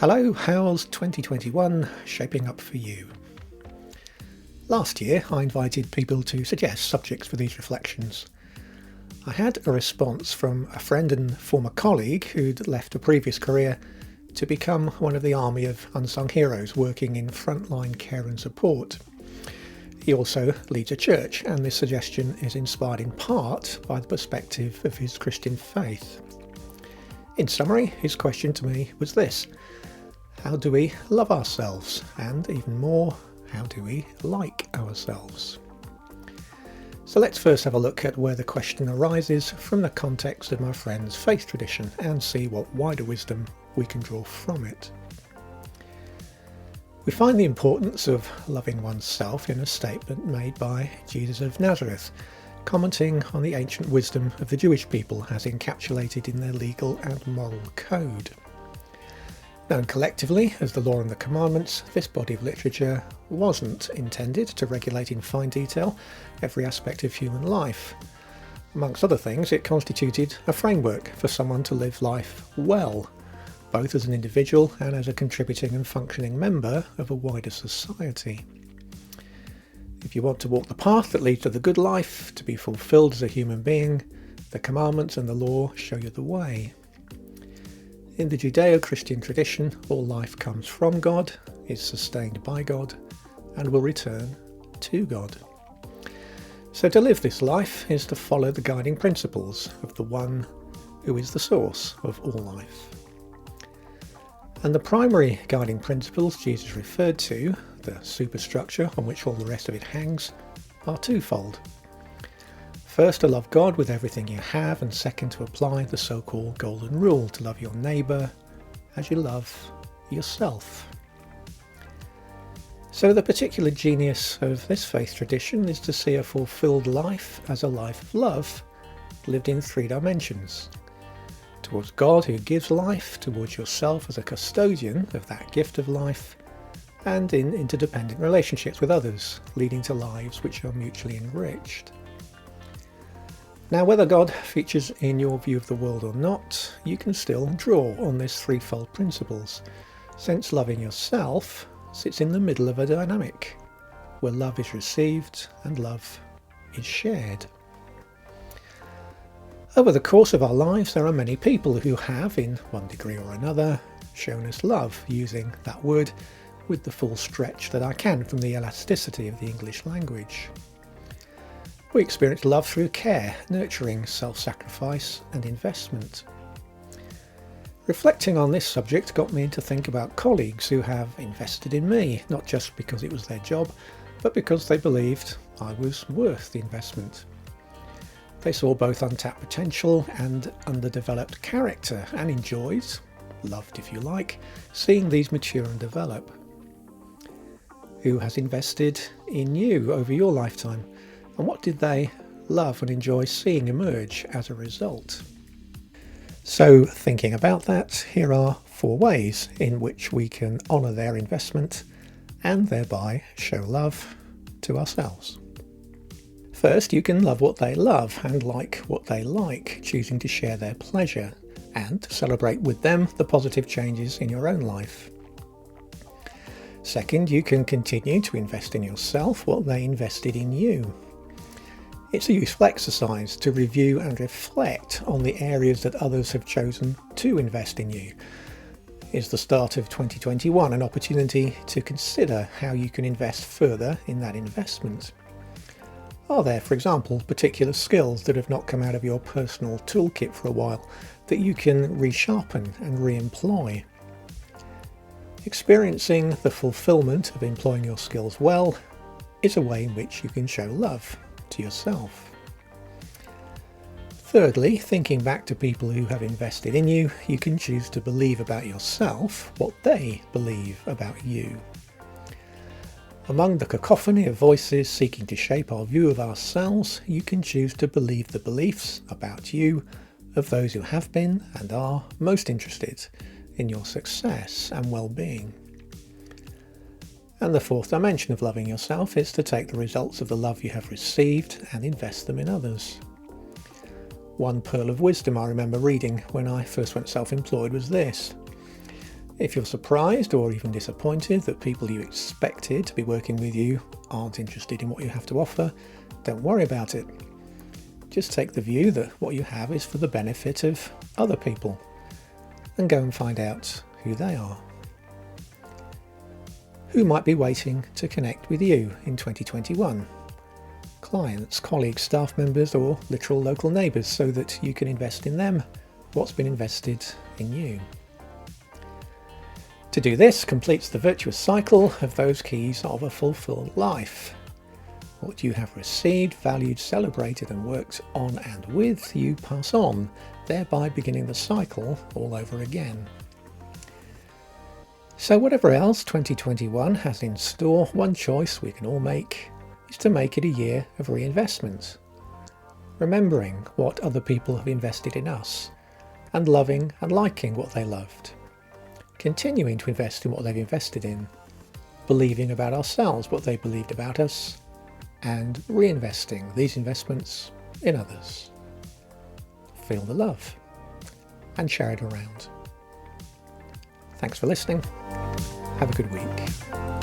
Hello, how's 2021 shaping up for you? Last year I invited people to suggest subjects for these reflections. I had a response from a friend and former colleague who'd left a previous career to become one of the army of unsung heroes working in frontline care and support. He also leads a church, and this suggestion is inspired in part by the perspective of his Christian faith. In summary, his question to me was this: how do we love ourselves? And even more, how do we like ourselves? So let's first have a look at where the question arises from the context of my friend's faith tradition and see what wider wisdom we can draw from it. We find the importance of loving oneself in a statement made by Jesus of Nazareth, commenting on the ancient wisdom of the Jewish people as encapsulated in their legal and moral code. Known collectively as the Law and the Commandments, this body of literature wasn't intended to regulate in fine detail every aspect of human life. Amongst other things, it constituted a framework for someone to live life well, both as an individual and as a contributing and functioning member of a wider society. If you want to walk the path that leads to the good life, to be fulfilled as a human being, the commandments and the law show you the way. In the Judeo-Christian tradition, all life comes from God, is sustained by God, and will return to God. So to live this life is to follow the guiding principles of the one who is the source of all life. And the primary guiding principles Jesus referred to, the superstructure on which all the rest of it hangs, are twofold. First, to love God with everything you have, and second, to apply the so-called golden rule, to love your neighbour as you love yourself. So the particular genius of this faith tradition is to see a fulfilled life as a life of love, lived in three dimensions. Towards God who gives life, towards yourself as a custodian of that gift of life, and in interdependent relationships with others, leading to lives which are mutually enriched. Now, whether God features in your view of the world or not, you can still draw on this threefold principles, since loving yourself sits in the middle of a dynamic, where love is received and love is shared. Over the course of our lives, there are many people who have, in one degree or another, shown us love, using that word with the full stretch that I can from the elasticity of the English language. We experience love through care, nurturing, self-sacrifice and investment. Reflecting on this subject got me to think about colleagues who have invested in me, not just because it was their job, but because they believed I was worth the investment. They saw both untapped potential and underdeveloped character and enjoyed, loved if you like, seeing these mature and develop. Who has invested in you over your lifetime? And what did they love and enjoy seeing emerge as a result? So, thinking about that, here are 4 ways in which we can honour their investment and thereby show love to ourselves. First, you can love what they love and like what they like, choosing to share their pleasure and to celebrate with them the positive changes in your own life. Second, you can continue to invest in yourself what they invested in you. It's a useful exercise to review and reflect on the areas that others have chosen to invest in you. Is the start of 2021 an opportunity to consider how you can invest further in that investment? Are there, for example, particular skills that have not come out of your personal toolkit for a while that you can resharpen and re-employ? Experiencing the fulfillment of employing your skills well is a way in which you can show love to yourself. Thirdly, thinking back to people who have invested in you, you can choose to believe about yourself what they believe about you. Among the cacophony of voices seeking to shape our view of ourselves, you can choose to believe the beliefs about you of those who have been and are most interested in your success and well-being. And the fourth dimension of loving yourself is to take the results of the love you have received and invest them in others. One pearl of wisdom I remember reading when I first went self-employed was this: If you're surprised or even disappointed that people you expected to be working with you aren't interested in what you have to offer, don't worry about it. Just take the view that what you have is for the benefit of other people and go and find out who they are. Who might be waiting to connect with you in 2021? Clients, colleagues, staff members, or literal local neighbours, so that you can invest in them what's been invested in you. To do this completes the virtuous cycle of those keys of a fulfilled life. What you have received, valued, celebrated and worked on and with, you pass on, thereby beginning the cycle all over again. So whatever else 2021 has in store, one choice we can all make is to make it a year of reinvestment. Remembering what other people have invested in us, and loving and liking what they loved. Continuing to invest in what they've invested in, believing about ourselves what they believed about us, and reinvesting these investments in others. Feel the love and share it around. Thanks for listening. Have a good week.